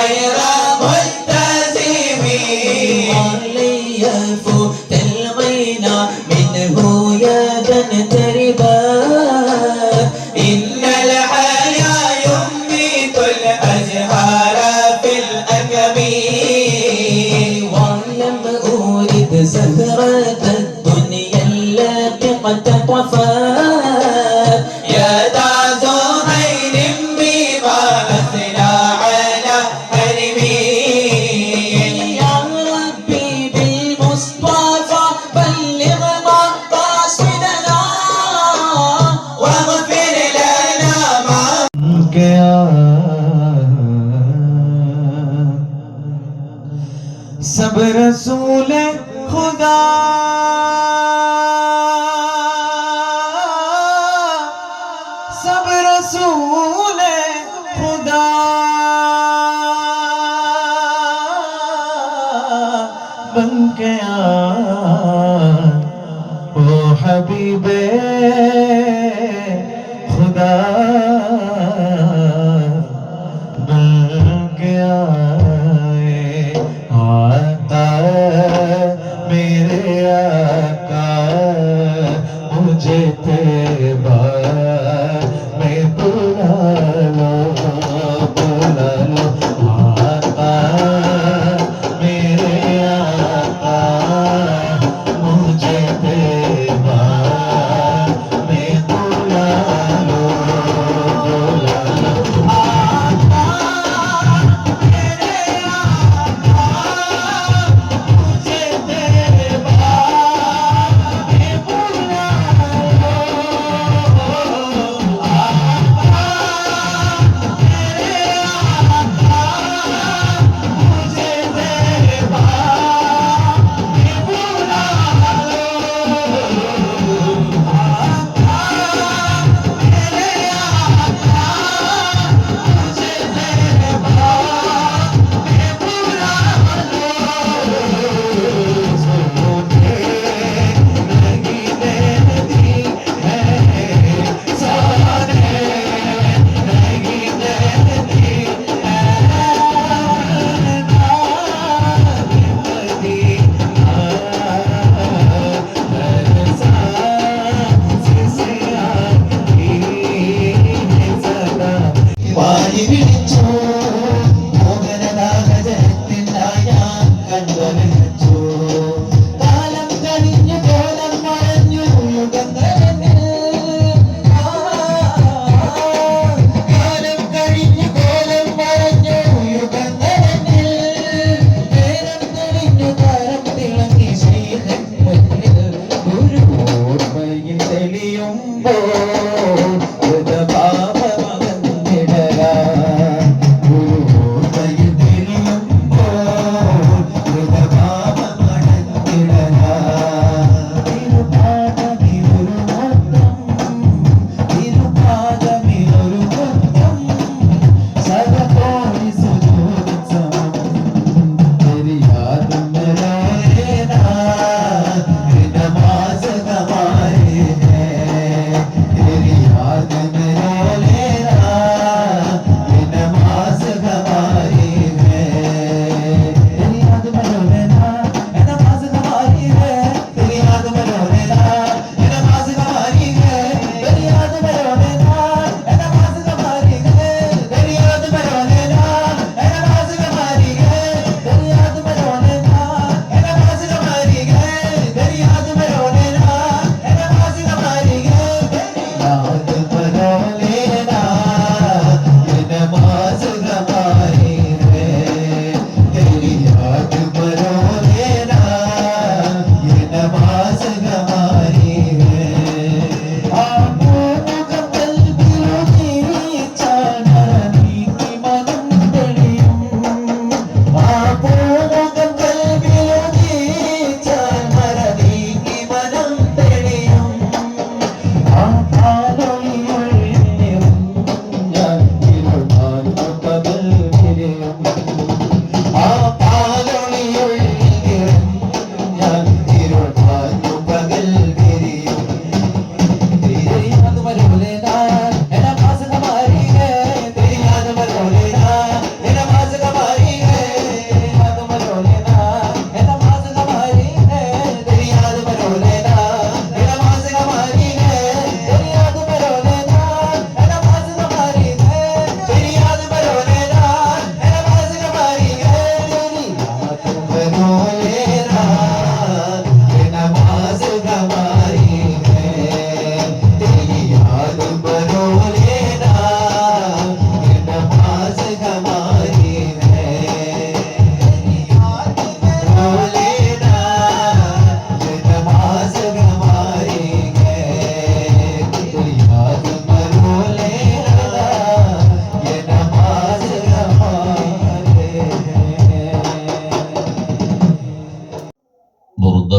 غير ملتزم وليفوت الغنى منه يدا تربات إن الحيا يميت الأزهار في الأكم ولم أرد زهرة الدنيا التي قد طفت يا ذا زهير بما أثنى على حرمي يا ربي بالمصطفى بلغ مقاصدنا واغفر لنا ما सब रसूल खुदा सब रसूल खुदा बन के ओ हबीबे खुदा बन के आका मेरे आका मुझे तेबा में बुला लो आका मेरे आका मुझे तेबा में बुला लो आका मेरे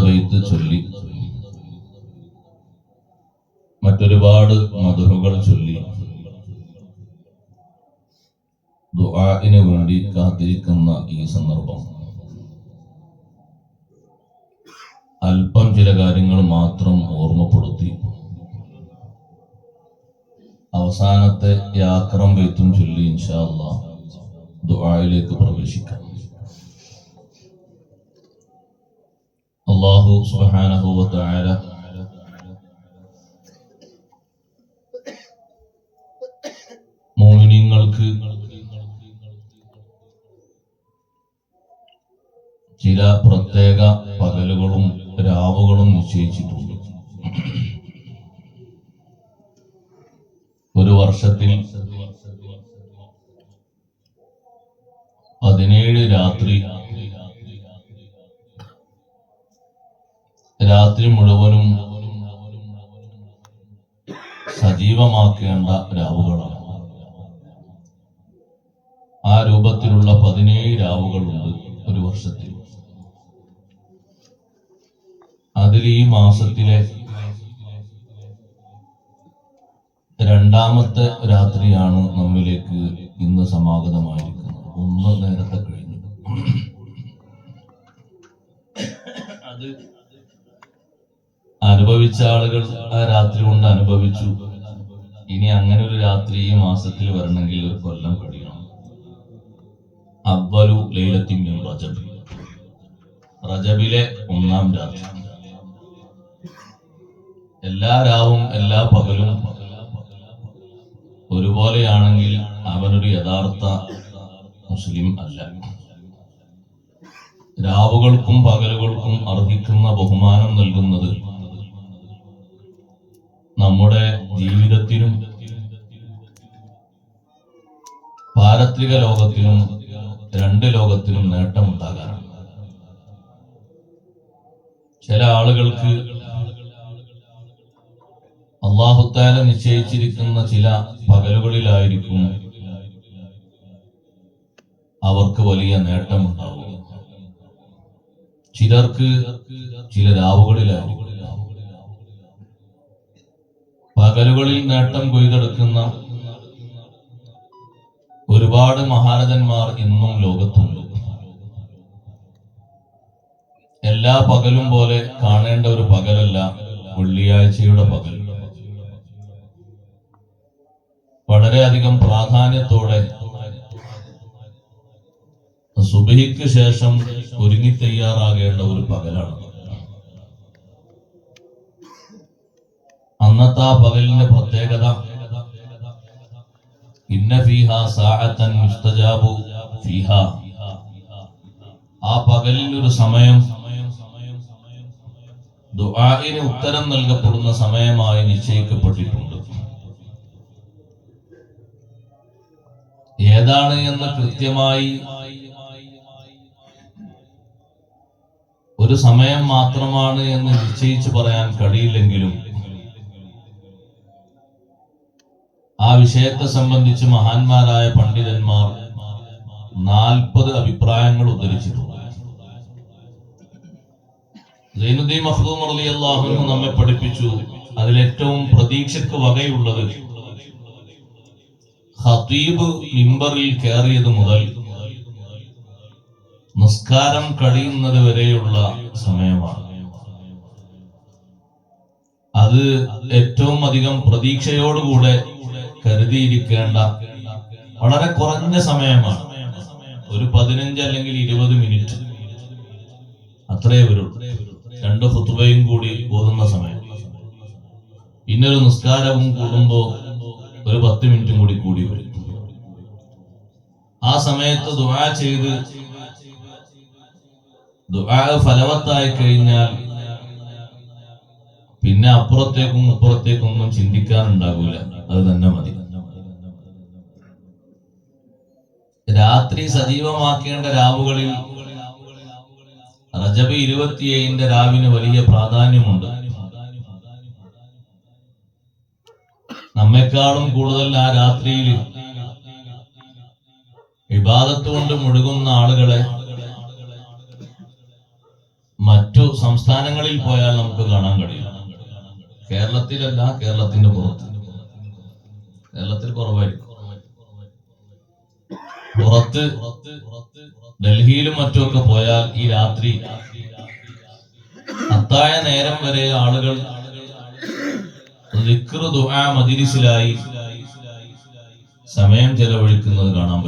ബൈത്ത് ചൊല്ലി മറ്റൊരുപാട് മദ്ഹുകൾ ചൊല്ലി ദുആഇന് വേണ്ടി കാത്തിരിക്കുന്ന ഈ സന്ദർഭം അല്പം ചില കാര്യങ്ങൾ മാത്രം ഓർമ്മപ്പെടുത്തി അവസാനത്തെ യാക്രം ബൈത്തും ചൊല്ലി ഇൻഷാ അല്ലാഹ് ദുആയിലേക്ക് പ്രവേശിക്കാം. അല്ലാഹു സുബ്ഹാനഹു വ തആല മുഅ്മിനീങ്ങൾക്ക് ചില പ്രത്യേക പകലുകളും രാവുകളും നിശ്ചയിച്ചിട്ടുണ്ട്. ഒരു വർഷത്തിൽ 17 രാത്രി മുഴുവനും സജീവമാക്കേണ്ട രാവുകളാണ്. ആ രൂപത്തിലുള്ള 17 രാവുകളുണ്ട് ഒരു വർഷത്തിൽ. അതിൽ ഈ മാസത്തിലെ രണ്ടാമത്തെ രാത്രിയാണ് നമ്മിലേക്ക് ഇന്ന് സമാഗതമായിരിക്കുന്നത്. ഒന്ന് നേരത്തെ കഴിഞ്ഞു. അത് അനുഭവിച്ച ആളുകൾ ആ രാത്രി കൊണ്ട് അനുഭവിച്ചു. ഇനി അങ്ങനെ ഒരു രാത്രി ഈ മാസത്തിൽ വരണമെങ്കിൽ ഒരു കൊല്ലം കഴിയണം. അവ്വലു ലൈലത്തിൻ മിൻ റജബ്, റജബിലെ 1-ാം രാത്രി. എല്ലാ രാവും എല്ലാ പകലും ഒരുപോലെയാണെങ്കിൽ അവനൊരു യഥാർത്ഥ മുസ്ലിം അല്ല. രാവുകൾക്കും പകലുകൾക്കും അർഹിക്കുന്ന ബഹുമാനം നൽകുന്നത് നമ്മുടെ ജീവിതത്തിനും പാരത്രിക ലോകത്തിനും 2 ലോകത്തിനും നേട്ടമുണ്ടാകാനാണ്. ചില ആളുകൾക്ക് അല്ലാഹു തആല നിശ്ചയിച്ചിരിക്കുന്ന ചില പകലുകളിലായിരിക്കും അവർക്ക് വലിയ നേട്ടമുണ്ടാവുക. ചിലർക്ക് ചില രാവുകളിലായിരിക്കും. പകലുകളിൽ നേട്ടം കൊയ്തെടുക്കുന്ന ഒരുപാട് മഹാരഥന്മാർ ഇന്നും ലോകത്തുണ്ട്. എല്ലാ പകലും പോലെ കാണേണ്ട ഒരു പകലല്ല വെള്ളിയാഴ്ചയുടെ പകൽ. വളരെയധികം പ്രാധാന്യത്തോടെ സുബഹിക്ക് ശേഷം ഒരുങ്ങി തയ്യാറാകേണ്ട ഒരു പകലാണ്. അന്നത്തെ ആ പകലിന്റെ പ്രത്യേകത ഇന്ന ഫീഹാ സാഅതൻ യുസ്തജാബു ഫീഹാ, ആ പകലിൽ ഒരു സമയം ദുആഇന് ഉത്തരം നൽകപ്പെടുന്ന സമയമായി നിശ്ചയിക്കപ്പെട്ടിട്ടുണ്ട്. ഏതാണ് എന്ന് കൃത്യമായി ഒരു സമയം മാത്രമാണ് എന്ന് നിശ്ചയിച്ചു പറയാൻ കഴിയില്ലെങ്കിലും ആ വിഷയത്തെ സംബന്ധിച്ച് മഹാന്മാരായ പണ്ഡിതന്മാർ 40 അഭിപ്രായങ്ങൾ ഉദ്ധരിച്ചിട്ടുണ്ട്. സൈനുദ്ദീൻ മഖ്ദൂം റളിയല്ലാഹു അൻഹു നമ്മെ പഠിപ്പിച്ചു, അതിലേറ്റവും പ്രതീക്ഷയ്ക്ക് വകയുള്ളത് ഖതീബ് മിമ്പറിൽ കയറിയത് മുതൽ നിസ്കാരം കഴിയുന്നത് വരെയുള്ള സമയമാണ്. അത് ഏറ്റവും അധികം പ്രതീക്ഷയോടുകൂടെ കരുതിയിരിക്കേണ്ട വളരെ കുറഞ്ഞ സമയമാണ്. ഒരു 15 അല്ലെങ്കിൽ 20 മിനിറ്റ് അത്രേ വരുള്ളൂ. 2 ഖുതുബയും കൂടി ഓതുന്ന സമയം. പിന്നൊരു നിസ്കാരവും കൂടുമ്പോ ഒരു 10 മിനിറ്റും കൂടി വരും. ആ സമയത്ത് ദുആ ചെയ്ത് ദുആ ഫലവത്തായി കഴിഞ്ഞാൽ പിന്നെ അപ്പുറത്തേക്കും ഇപ്പുറത്തേക്കും ഒന്നും ചിന്തിക്കാനുണ്ടാകൂല. അത് തന്നെ മതി. രാത്രി സജീവമാക്കേണ്ട രാവുകളിൽ റജബ് 27 രാവിന് വലിയ പ്രാധാന്യമുണ്ട്. നമ്മെക്കാളും കൂടുതൽ ആ രാത്രിയിൽ ഇബാദത്ത് കൊണ്ട് മുഴുകുന്ന ആളുകളെ മറ്റ് മറ്റു സംസ്ഥാനങ്ങളിൽ പോയാൽ നമുക്ക് കാണാൻ കഴിയും. കേരളത്തിലല്ല, കേരളത്തിന്റെ പുറത്ത്. കേരളത്തിൽ കുറവായിരിക്കും. പുറത്ത് ഡൽഹിയിലും മറ്റുമൊക്കെ പോയാൽ ഈ രാത്രി അത്താഴ നേരം വരെ ആളുകൾ ദിക്ർ ദുആ മജ്ലിസിലായി സമയം ചെലവഴിക്കുന്നത് കാണാൻ പറ്റും.